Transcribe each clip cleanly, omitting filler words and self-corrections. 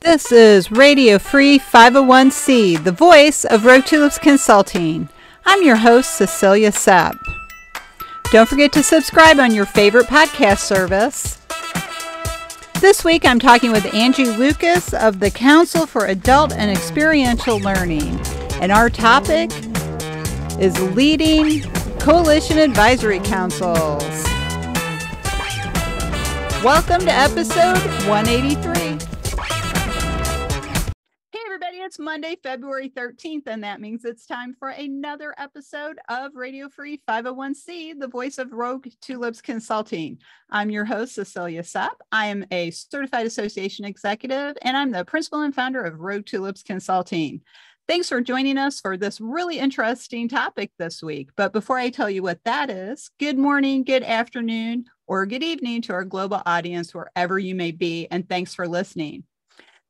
This is Radio Free 501c, the voice of Tulips Consulting. I'm your host, Cecilia Sepp. Don't forget to subscribe on your favorite podcast service. This week I'm talking with Angie Lucas of the Council for Adult and Experiential Learning, and our topic is leading coalition advisory councils. Welcome to episode 183. It's Monday, February 13th, and that means it's time for another episode of Radio Free 501c, the voice of Rogue Tulips Consulting. I'm your host, Cecilia Sepp. I am a certified association executive, and I'm the principal and founder of Rogue Tulips Consulting. Thanks for joining us for this really interesting topic this week. But before I tell you what that is, good morning, good afternoon, or good evening to our global audience, wherever you may be, and thanks for listening.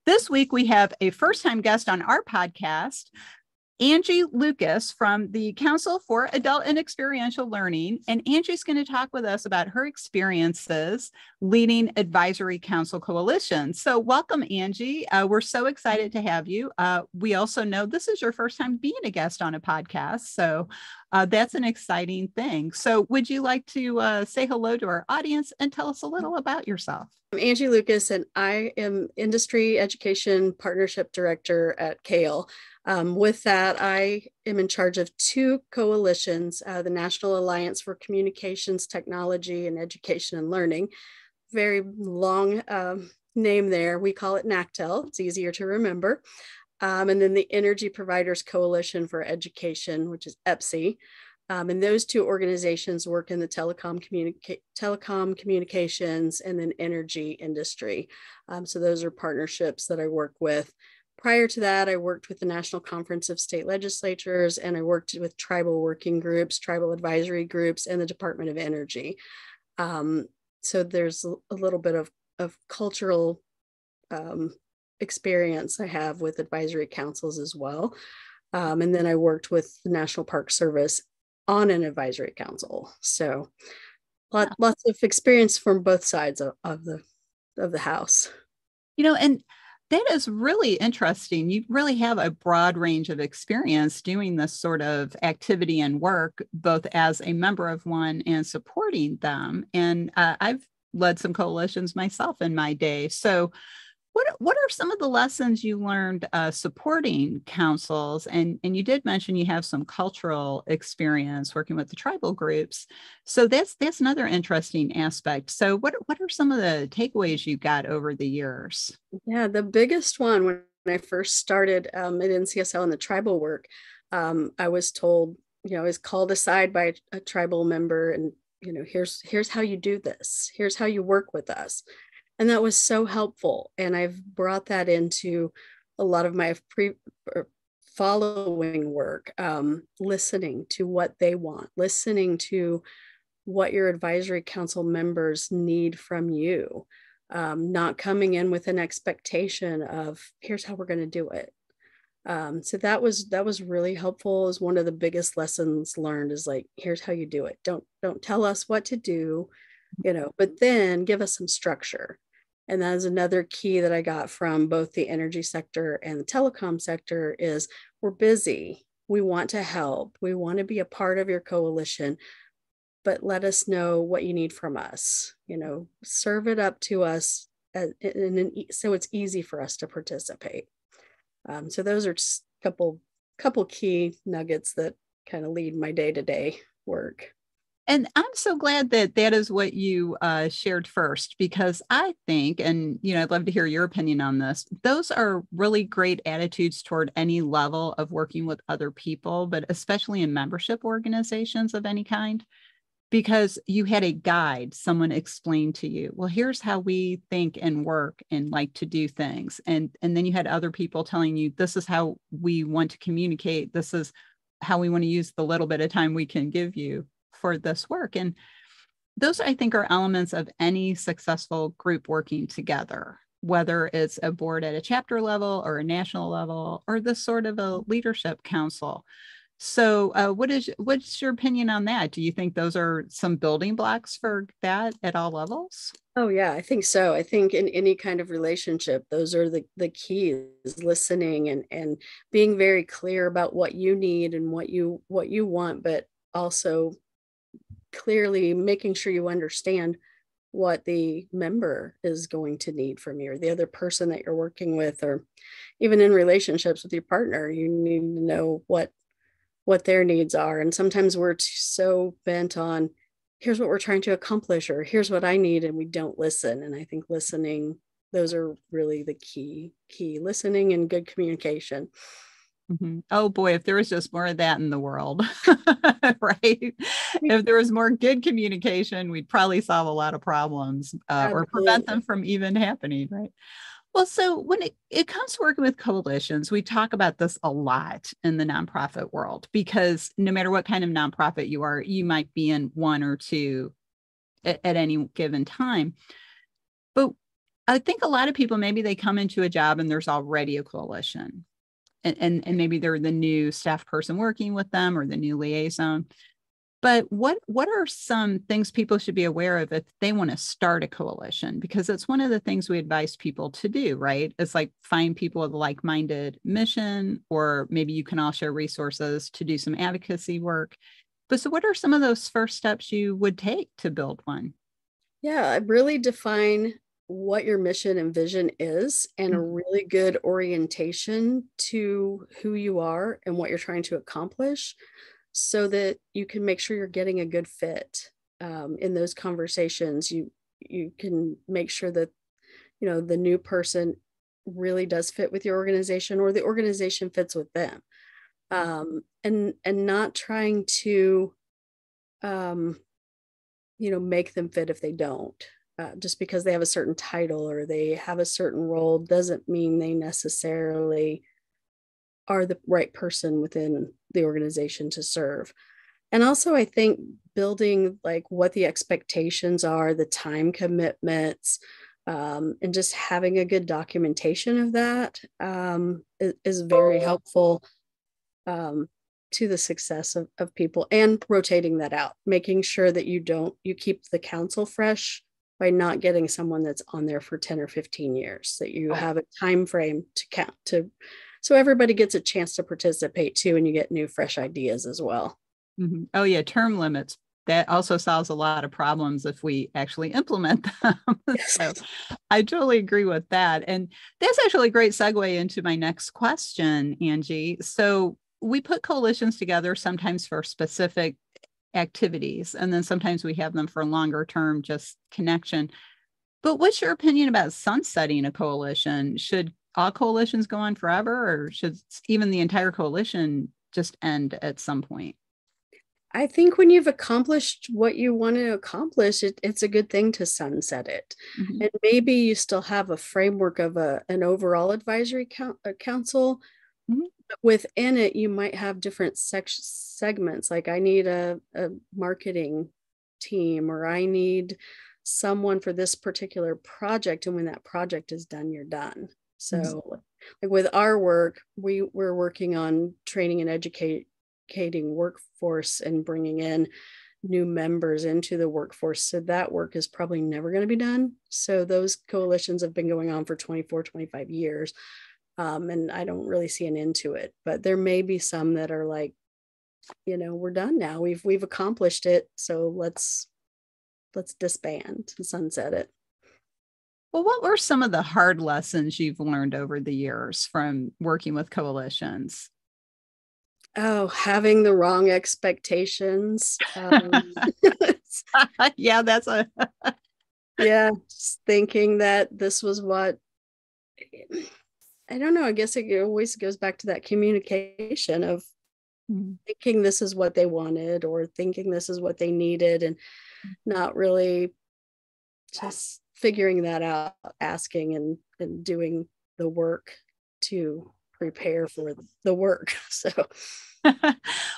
This week, we have a first-time guest on our podcast, Angie Lucas from the Council for Adult and Experiential Learning. And Angie's going to talk with us about her experiences leading advisory council coalitions. So welcome, Angie. We're so excited to have you. We also know this is your first time being a guest on a podcast. So that's an exciting thing. So would you like to say hello to our audience and tell us a little about yourself? I'm Angie Lucas, and I am Industry Education Partnership Director at CAEL. With that, I am in charge of two coalitions, the National Alliance for Communications, Technology, and Education and Learning. Very long name there. We call it NACTEL. It's easier to remember. And then the Energy Providers Coalition for Education, which is EPCCE. And those two organizations work in the telecom communications and then energy industry. So those are partnerships that I work with. Prior to that, I worked with the National Conference of State Legislatures, and I worked with tribal working groups, tribal advisory groups, and the Department of Energy. So there's a little bit of cultural experience I have with advisory councils as well. And then I worked with the National Park Service on an advisory council. So lots of experience from both sides of the house. You know, and that is really interesting. You really have a broad range of experience doing this sort of activity and work, both as a member of one and supporting them. And I've led some coalitions myself in my day. So what are some of the lessons you learned supporting councils? And you did mention you have some cultural experience working with the tribal groups. So that's another interesting aspect. So what are some of the takeaways you got over the years? Yeah, the biggest one when I first started at NCSL in the tribal work, I was told, I was called aside by a tribal member and, here's how you do this. Here's how you work with us. And that was so helpful. And I've brought that into a lot of my following work, listening to what they want, listening to what your advisory council members need from you, not coming in with an expectation of here's how we're going to do it. So that was really helpful. Is one of the biggest lessons learned is like, here's how you do it. Don't tell us what to do, but then give us some structure. And that is another key that I got from both the energy sector and the telecom sector is we're busy. We want to help. We want to be a part of your coalition, but let us know what you need from us. Serve it up to us so it's easy for us to participate. So those are just a couple key nuggets that kind of lead my day-to-day work. And I'm so glad that is what you shared first, because I think, and I'd love to hear your opinion on this, those are really great attitudes toward any level of working with other people, but especially in membership organizations of any kind, because you had a guide, someone explained to you, well, here's how we think and work and like to do things. And then you had other people telling you, this is how we want to communicate. This is how we want to use the little bit of time we can give you for this work. And those, I think, are elements of any successful group working together, whether it's a board at a chapter level or a national level, or this sort of a leadership council. So what's your opinion on that? Do you think those are some building blocks for that at all levels? Oh yeah, I think so. I think in any kind of relationship, those are the keys: listening and being very clear about what you need and what you want, but also clearly making sure you understand what the member is going to need from you, or the other person that you're working with, or even in relationships with your partner, you need to know what their needs are. And sometimes we're so bent on, here's what we're trying to accomplish, or here's what I need, and we don't listen. And I think listening, those are really the key listening and good communication. Mm-hmm. Oh boy, if there was just more of that in the world, right? If there was more good communication, we'd probably solve a lot of problems or prevent them from even happening, right? Well, so when it comes to working with coalitions, we talk about this a lot in the nonprofit world, because no matter what kind of nonprofit you are, you might be in one or two at any given time. But I think a lot of people, maybe they come into a job and there's already a coalition. And maybe they're the new staff person working with them or the new liaison. But what are some things people should be aware of if they want to start a coalition? Because it's one of the things we advise people to do, right? It's like find people with a like-minded mission, or maybe you can all share resources to do some advocacy work. But so what are some of those first steps you would take to build one? Yeah, really define what your mission and vision is, and a really good orientation to who you are and what you're trying to accomplish, so that you can make sure you're getting a good fit. In those conversations, you can make sure that the new person really does fit with your organization, or the organization fits with them, and not trying to make them fit if they don't. Just because they have a certain title or they have a certain role doesn't mean they necessarily are the right person within the organization to serve. And also, I think building like what the expectations are, the time commitments, and just having a good documentation of that is very helpful to the success of people, and rotating that out, making sure that you keep the council fresh by not getting someone that's on there for 10 or 15 years, that you have a time frame to count to, so everybody gets a chance to participate too, and you get new fresh ideas as well. Mm-hmm. Oh yeah, term limits. That also solves a lot of problems if we actually implement them. So I totally agree with that. And that's actually a great segue into my next question, Angie. So we put coalitions together sometimes for specific activities, and then sometimes we have them for longer term, just connection. But what's your opinion about sunsetting a coalition? Should all coalitions go on forever, or should even the entire coalition just end at some point? I think when you've accomplished what you want to accomplish, it's a good thing to sunset it. Mm-hmm. And maybe you still have a framework of an overall advisory council. Mm-hmm. Within it, you might have different segments. Like, I need a marketing team, or I need someone for this particular project. And when that project is done, you're done. So mm-hmm. like with our work, we're working on training and educating workforce and bringing in new members into the workforce. So that work is probably never going to be done. So those coalitions have been going on for 24, 25 years. And I don't really see an end to it, but there may be some that are like, we're done now. We've accomplished it. So let's disband and sunset it. Well, what were some of the hard lessons you've learned over the years from working with coalitions? Oh, having the wrong expectations. Yeah, that's yeah, just thinking that this was what, I don't know. I guess it always goes back to that communication of thinking this is what they wanted, or thinking this is what they needed, and not really just figuring that out, asking and doing the work to prepare for the work. So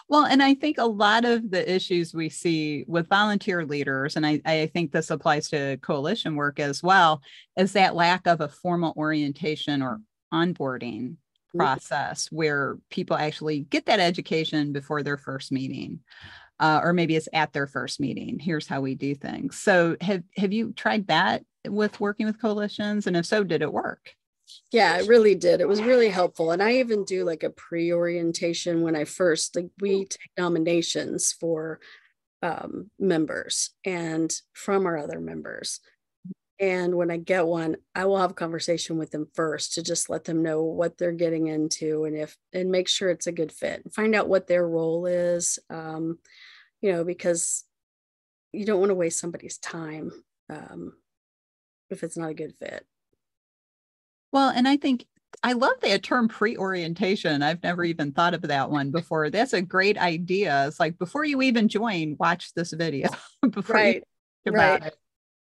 well, and I think a lot of the issues we see with volunteer leaders, and I think this applies to coalition work as well, is that lack of a formal orientation or onboarding. process where people actually get that education before their first meeting. Or maybe it's at their first meeting. Here's how we do things. So have you tried that with working with coalitions? And if so, did it work? Yeah, it really did. It was really helpful. And I even do like a pre-orientation when I first, like we take nominations for members and from our other members. And when I get one, I will have a conversation with them first to just let them know what they're getting into and make sure it's a good fit and find out what their role is, because you don't want to waste somebody's time if it's not a good fit. Well, and I think I love that term pre-orientation. I've never even thought of that one before. That's a great idea. It's like before you even join, watch this video before you think about it.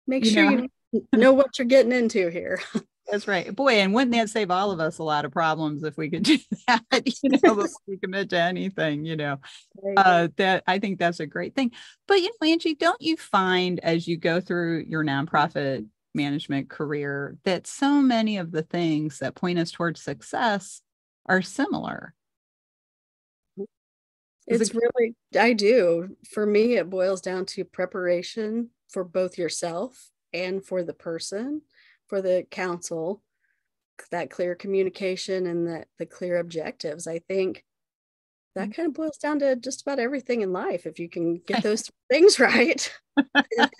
Make sure you know what you're getting into here. That's right. Boy, and wouldn't that save all of us a lot of problems if we could do that, before we commit to anything, that I think that's a great thing. But, Angie, don't you find as you go through your nonprofit management career that so many of the things that point us towards success are similar? I do. For me, it boils down to preparation for both yourself and for the person, for the council, that clear communication and the clear objectives. I think that kind of boils down to just about everything in life. If you can get those things right,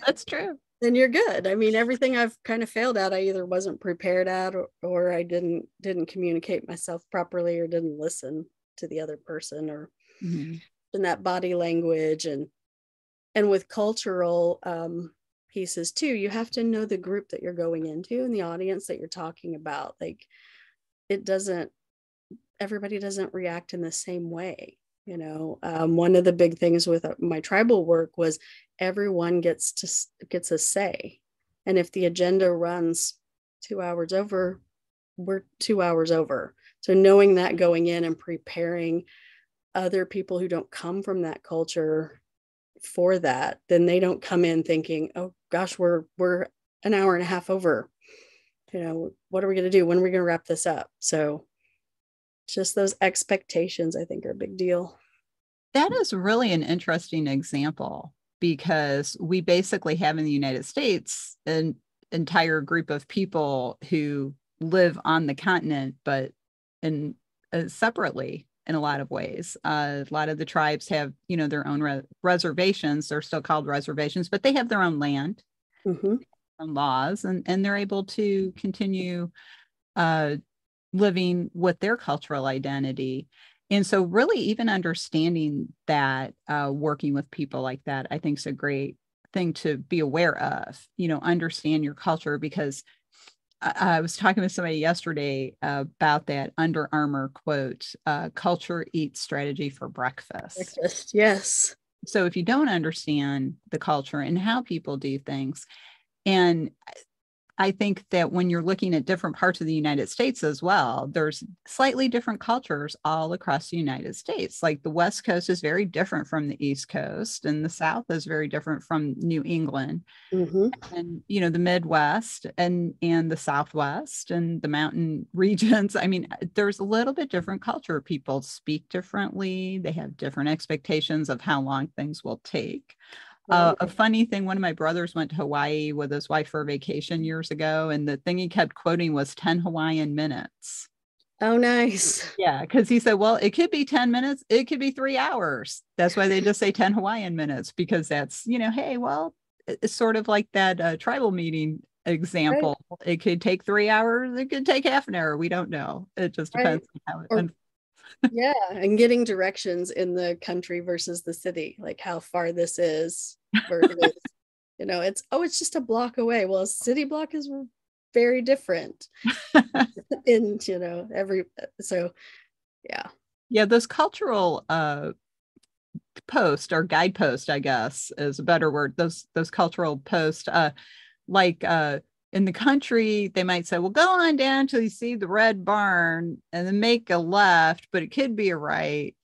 that's true. Then you're good. I mean, everything I've kind of failed at, I either wasn't prepared at, or I didn't communicate myself properly, or didn't listen to the other person, or in that body language. And with cultural pieces too, you have to know the group that you're going into and the audience that you're talking about. Like, everybody doesn't react in the same way. One of the big things with my tribal work was everyone gets a say. And if the agenda runs 2 hours over, we're 2 hours over. So knowing that going in and preparing other people who don't come from that culture for that, then they don't come in thinking, oh gosh, we're an hour and a half over. What are we going to do? When are we going to wrap this up? So just those expectations, I think, are a big deal. That is really an interesting example, because we basically have in the United States an entire group of people who live on the continent, but separately in a lot of ways. A lot of the tribes have, their own reservations. They're still called reservations, but they have their own land, own laws, and they're able to continue living with their cultural identity. And so really even understanding that, working with people like that, I think is a great thing to be aware of, understand your culture, because I was talking with somebody yesterday about that Under Armour quote, culture eats strategy for breakfast. Yes. So if you don't understand the culture and how people do things, and I think that when you're looking at different parts of the United States as well, there's slightly different cultures all across the United States. Like the West Coast is very different from the East Coast, and the South is very different from New England. And, the Midwest and the Southwest and the mountain regions. I mean, there's a little bit different culture. People speak differently. They have different expectations of how long things will take. A funny thing, one of my brothers went to Hawaii with his wife for a vacation years ago, and the thing he kept quoting was 10 Hawaiian minutes. Oh, nice. Yeah, because he said, well, it could be 10 minutes, it could be 3 hours. That's why they just say 10 Hawaiian minutes, because that's, hey, well, it's sort of like that tribal meeting example. Right. It could take 3 hours, it could take half an hour. We don't know. It just depends on how it yeah, and getting directions in the country versus the city, like how far this is versus, it's just a block away. Well, a city block is very different. Yeah, those cultural posts or guideposts, I guess is a better word. Those cultural posts, in the country, they might say, well, go on down till you see the red barn and then make a left, but it could be a right.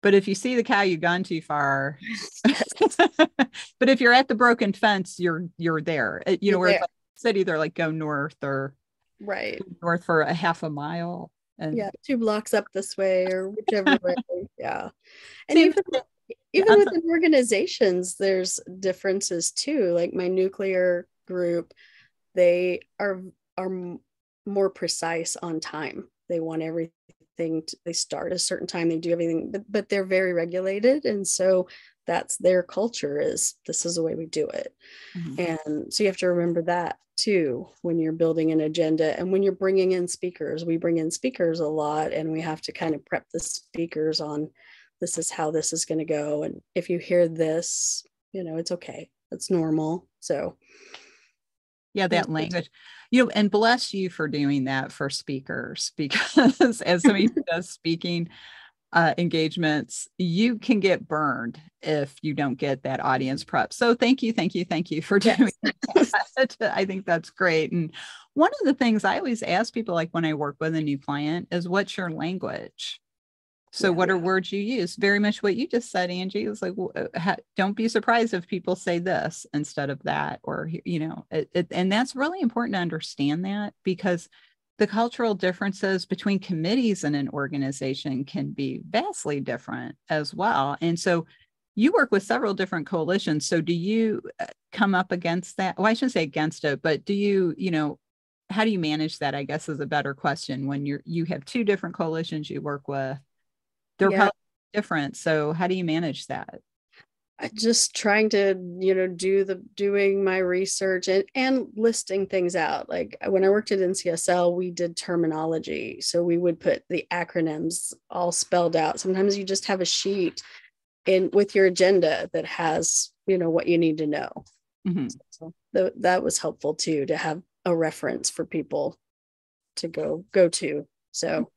But if you see the cow, you've gone too far. But if you're at the broken fence, you're there. Where it's like city, they're like go north or right north for a half a mile. And Yeah, 2 blocks up this way or whichever way. Yeah. And see, even within organizations, there's differences too. Like my nuclear group, they are more precise on time. They want everything they start a certain time, they do everything, but they're very regulated. And so that's their culture, is this is the way we do it. And so you have to remember that too when you're building an agenda, and when you're bringing in speakers. We bring in speakers a lot, and we have to kind of prep the speakers on, this is how this is going to go, and if you hear this, it's okay, it's normal. So yeah, that language, and bless you for doing that for speakers, because as somebody who does speaking engagements, you can get burned if you don't get that audience prep. So thank you for doing that. I think that's great. And one of the things I always ask people, like when I work with a new client, is what's your language? So what are words you use? Very much what you just said, Angie. It's like, don't be surprised if people say this instead of that, or, and that's really important to understand that, because the cultural differences between committees in an organization can be vastly different as well. And so you work with several different coalitions. So do you come up against that? Well, I shouldn't say against it, but do you, how do you manage that, I guess, is a better question, when you have 2 different coalitions you work with. They're probably different. So how do you manage that? Just trying to, doing my research and listing things out. Like when I worked at NCSL, we did terminology. So we would put the acronyms all spelled out. Sometimes you just have a sheet with your agenda that has, what you need to know. So that was helpful too, to have a reference for people to go to. So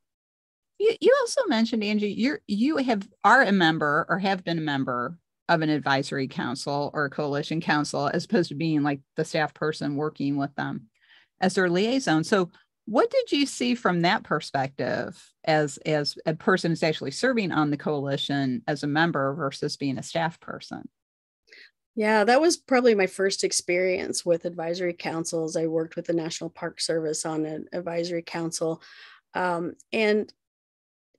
you also mentioned, Angie, you are a member, or have been a member of an advisory council or a coalition council, as opposed to being like the staff person working with them as their liaison. So what did you see from that perspective as a person who's actually serving on the coalition as a member versus being a staff person? Yeah, that was probably my first experience with advisory councils. I worked with the National Park Service on an advisory council. And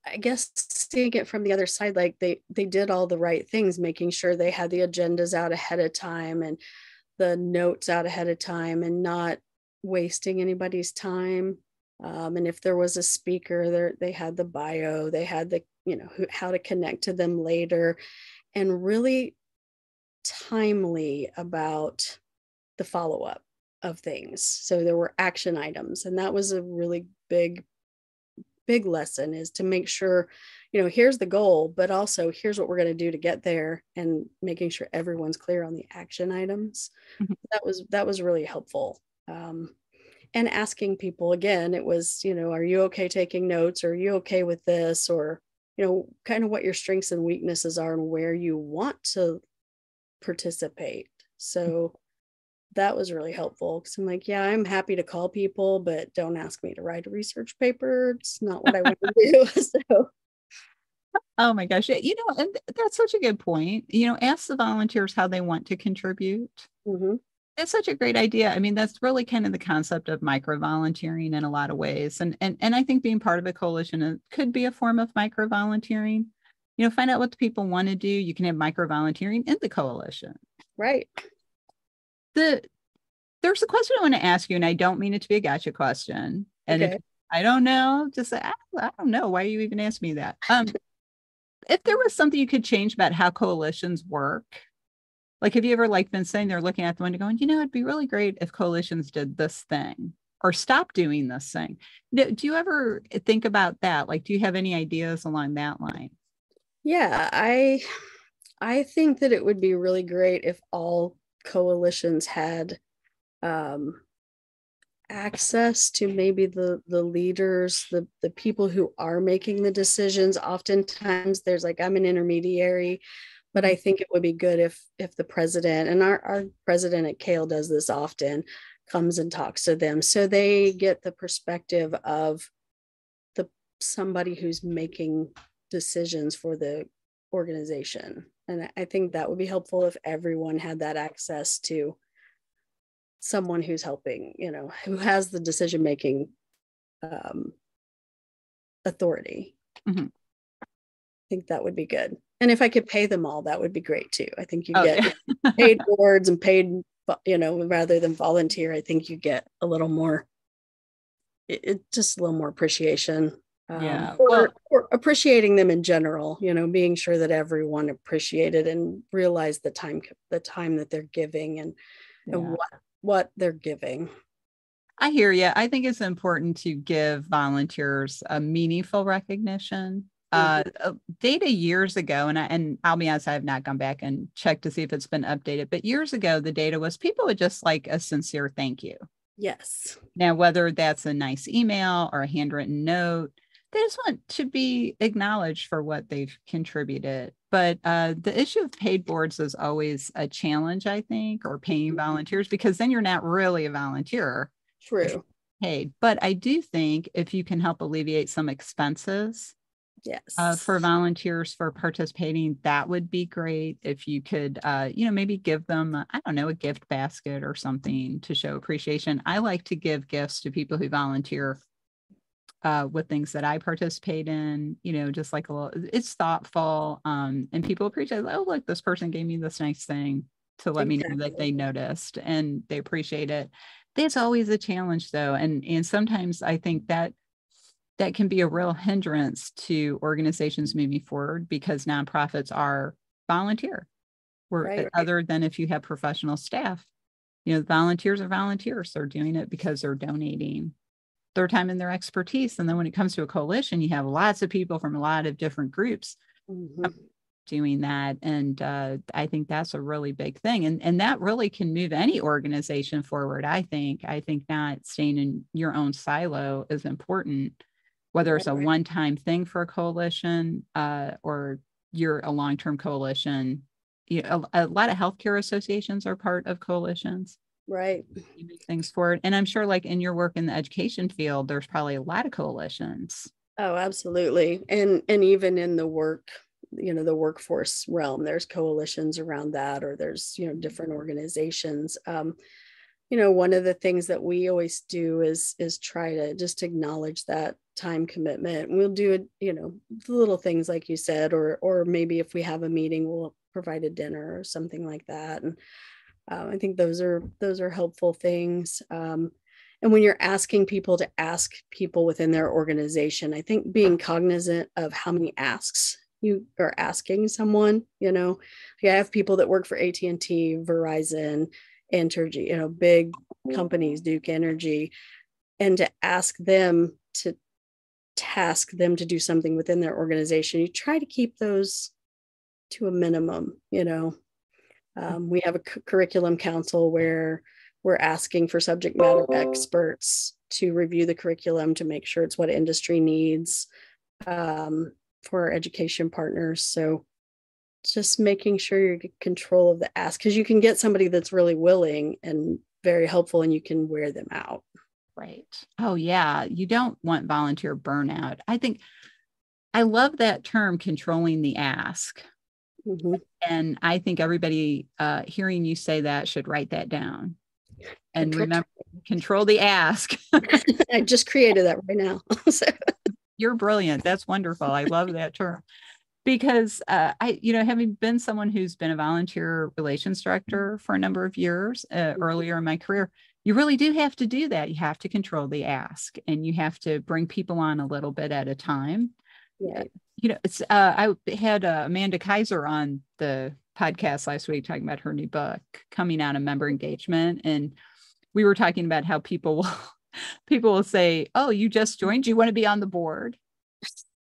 I guess seeing it from the other side, like they did all the right things, making sure they had the agendas out ahead of time and the notes out ahead of time, and not wasting anybody's time. And if there was a speaker, they had the bio, they had the, how to connect to them later, and really timely about the follow-up of things. So there were action items, and that was a really big lesson, is to make sure, here's the goal, but also here's what we're going to do to get there, and making sure everyone's clear on the action items. That was really helpful. And asking people again, it was, are you okay taking notes? Or are you okay with this? Or, kind of what your strengths and weaknesses are, and where you want to participate. So that was really helpful, because I'm like, yeah, I'm happy to call people, but don't ask me to write a research paper. It's not what I want to do. So, oh my gosh, and that's such a good point. Ask the volunteers how they want to contribute. That's such a great idea. I mean, that's really kind of the concept of micro volunteering in a lot of ways, and I think being part of a coalition could be a form of micro volunteering. Find out what the people want to do. You can have micro volunteering in the coalition. Right. There's a question I want to ask you, and I don't mean it to be a gotcha question. And if I don't know, just say, I don't know. Why are you even asking me that? If there was something you could change about how coalitions work, like, have you ever been sitting there looking at the window going, it'd be really great if coalitions did this thing, or stop doing this thing? Do you ever think about that? Like, do you have any ideas along that line? Yeah, I think that it would be really great if all coalitions had access to maybe the leaders, the people who are making the decisions. Oftentimes there's I'm an intermediary, but I think it would be good if the president, and our president at CAEL does this often, comes and talks to them, so they get the perspective of somebody who's making decisions for the organization. And I think that would be helpful if everyone had that access to someone who's helping, who has the decision making authority. Mm-hmm. I think that would be good. And if I could pay them all, that would be great too. I think you Oh, get yeah. paid boards and paid, rather than volunteer, I think you get a little more, just a little more appreciation. Yeah. Or appreciating them in general, being sure that everyone appreciated and realized the time that they're giving and yeah. what they're giving. I hear you. I think it's important to give volunteers a meaningful recognition. Data years ago, and I'll be honest, I have not gone back and checked to see if it's been updated, but years ago, the data was people would just like a sincere thank you. Yes. Now, whether that's a nice email or a handwritten note, they just want to be acknowledged for what they've contributed. But the issue of paid boards is always a challenge, I think, or paying volunteers, because then you're not really a volunteer. True. Paid. But I do think if you can help alleviate some expenses, yes, for volunteers for participating, that would be great. If you could, maybe give them, I don't know, a gift basket or something to show appreciation. I like to give gifts to people who volunteer with things that I participate in, just like a little, it's thoughtful. And people appreciate, oh, look, this person gave me this nice thing to let me know that they noticed and they appreciate it. That's always a challenge though. And sometimes I think that can be a real hindrance to organizations moving forward, because nonprofits are volunteer. Right. Other than if you have professional staff, volunteers are volunteers. They're doing it because they're donating their time and their expertise. And then when it comes to a coalition, you have lots of people from a lot of different groups doing that. And I think that's a really big thing. And that really can move any organization forward. I think not staying in your own silo is important, whether it's a one-time thing for a coalition or you're a long-term coalition. A lot of healthcare associations are part of coalitions. Right. You move things forward. And I'm sure like in your work in the education field, there's probably a lot of coalitions. Oh, absolutely. And even in the the workforce realm, there's coalitions around that, or there's, different organizations. One of the things that we always do is try to just acknowledge that time commitment. We'll do it, the little things like you said, or maybe if we have a meeting, we'll provide a dinner or something like that. And I think those are helpful things. And when you're asking people to ask people within their organization, I think being cognizant of how many asks you are asking someone, I have people that work for AT&T, Verizon, Entergy, big companies, Duke Energy, and to ask them to task them to do something within their organization, you try to keep those to a minimum. We have a curriculum council where we're asking for subject matter experts to review the curriculum to make sure it's what industry needs for our education partners. So just making sure you get control of the ask, because you can get somebody that's really willing and very helpful and you can wear them out. Right. Oh, yeah. You don't want volunteer burnout. I love that term, controlling the ask. And I think everybody hearing you say that should write that down. And remember, control the ask. I just created that right now. So. You're brilliant. That's wonderful. I love that term. Because having been someone who's been a volunteer relations director for a number of years earlier in my career, you really do have to do that. You have to control the ask, and you have to bring people on a little bit at a time. Right. I had Amanda Kaiser on the podcast last week talking about her new book, Coming Out of Member Engagement, and we were talking about how people will say, "Oh, you just joined. Do you want to be on the board?"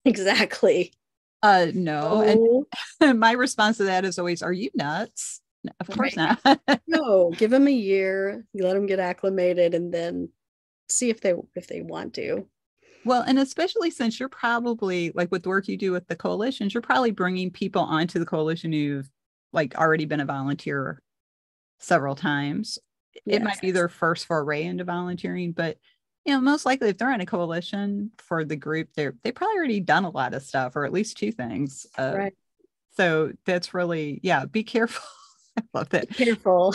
Exactly. No. And my response to that is always, are you nuts? No, of course not. No, give them a year, you let them get acclimated, and then see if they want to. Well, and especially since you're probably, like with the work you do with the coalitions, you're probably bringing people onto the coalition who've like already been a volunteer several times. Yes. It might be their first foray into volunteering, but most likely if they're in a coalition for the group, they've probably already done a lot of stuff, or at least two things. Right. So that's really, be careful. I love that. Be careful.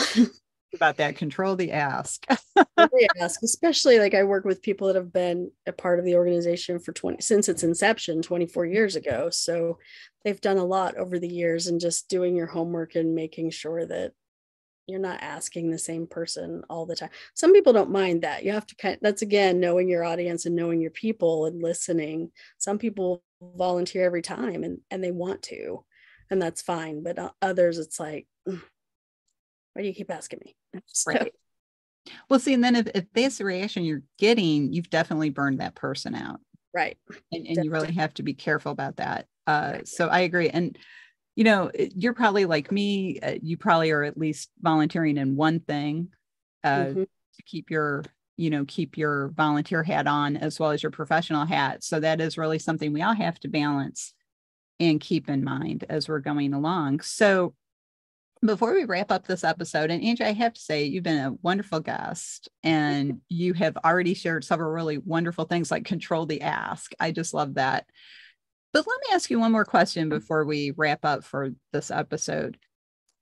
About that, control the ask. Really ask, especially like I work with people that have been a part of the organization for since its inception 24 years ago. So they've done a lot over the years, and just doing your homework and making sure that you're not asking the same person all the time. Some people don't mind that. You have to that's again, knowing your audience and knowing your people and listening. Some people volunteer every time and they want to, and that's fine. But others, it's like, why do you keep asking me? So, right. Well, see, and then if that's the reaction you're getting, you've definitely burned that person out. Right. And you really have to be careful about that. So I agree. And, you're probably like me. You probably are at least volunteering in one thing to keep your volunteer hat on as well as your professional hat. So that is really something we all have to balance and keep in mind as we're going along. So before we wrap up this episode, and Angie, I have to say, you've been a wonderful guest, and you have already shared several really wonderful things like control the ask. I just love that. But let me ask you one more question before we wrap up for this episode.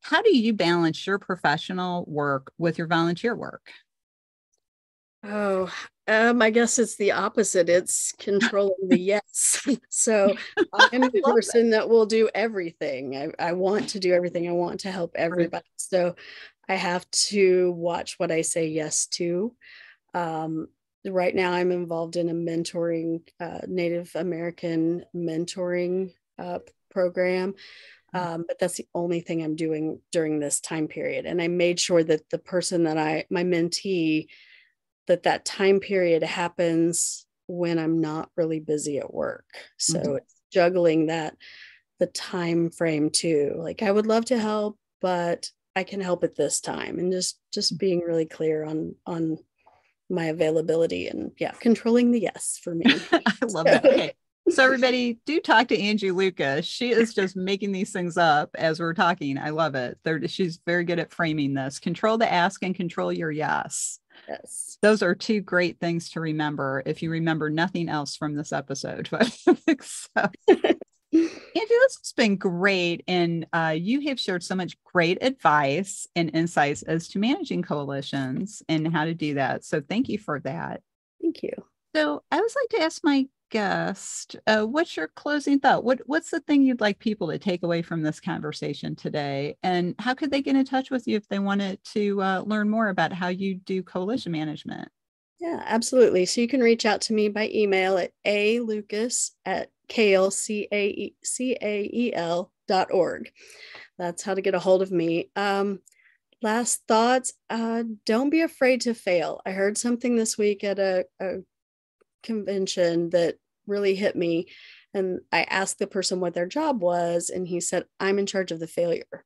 How do you balance your professional work with your volunteer work? Oh, I guess it's the opposite. It's controlling the yes. So I'm the person that will do everything. I want to do everything. I want to help everybody. Right. So I have to watch what I say yes to. Right now I'm involved in a mentoring, Native American mentoring program. But that's the only thing I'm doing during this time period. And I made sure that the person that my mentee, that time period happens when I'm not really busy at work. So it's juggling the time frame too. Like, I would love to help, but I can help at this time, and just being really clear on my availability, and controlling the yes for me. I love that. Okay. So everybody, do talk to Angie Lucas. She is just making these things up as we're talking. I love it. She's very good at framing this. Control the ask and control your yes. Yes. Those are two great things to remember if you remember nothing else from this episode. So, Angie, this has been great. And you have shared so much great advice and insights as to managing coalitions and how to do that. So thank you for that. Thank you. So I always like to ask my guest, what's your closing thought? What's the thing you'd like people to take away from this conversation today? And how could they get in touch with you if they wanted to learn more about how you do coalition management? Yeah, absolutely. So you can reach out to me by email at alucas@CAEL.org. That's how to get a hold of me. Last thoughts, don't be afraid to fail. I heard something this week at a convention that really hit me, and I asked the person what their job was, and he said, I'm in charge of the failure.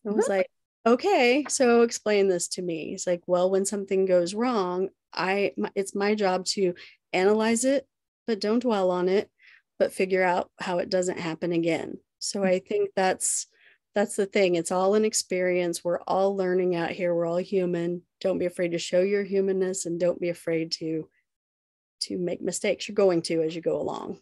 I was like, okay, so explain this to me. He's like, well, when something goes wrong, it's my job to analyze it, but don't dwell on it, but figure out how it doesn't happen again. So I think that's the thing. It's all an experience. We're all learning out here. We're all human. Don't be afraid to show your humanness, and don't be afraid to make mistakes. You're going to as you go along.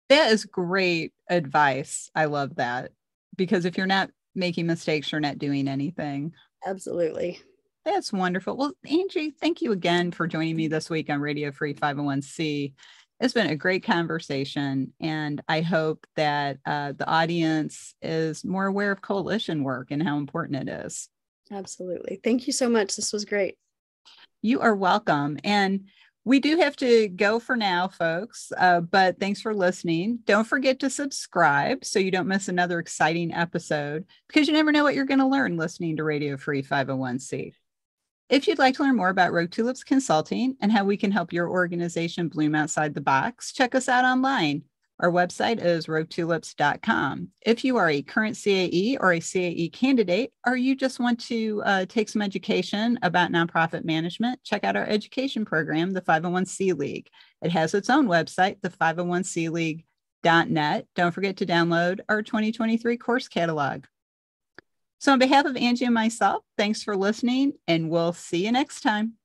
That is great advice. I love that, because if you're not making mistakes, you're not doing anything. Absolutely. That's wonderful. Well, Angie, thank you again for joining me this week on Radio Free 501c. It's been a great conversation, and I hope that the audience is more aware of coalition work and how important it is. Absolutely. Thank you so much. This was great. You are welcome. And we do have to go for now, folks, but thanks for listening. Don't forget to subscribe so you don't miss another exciting episode, because you never know what you're going to learn listening to Radio Free 501c. If you'd like to learn more about Rogue Tulips Consulting and how we can help your organization bloom outside the box, check us out online. Our website is roguetulips.com. If you are a current CAE or a CAE candidate, or you just want to take some education about nonprofit management, check out our education program, the 501c League. It has its own website, the 501cleague.net. Don't forget to download our 2023 course catalog. So on behalf of Angie and myself, thanks for listening, and we'll see you next time.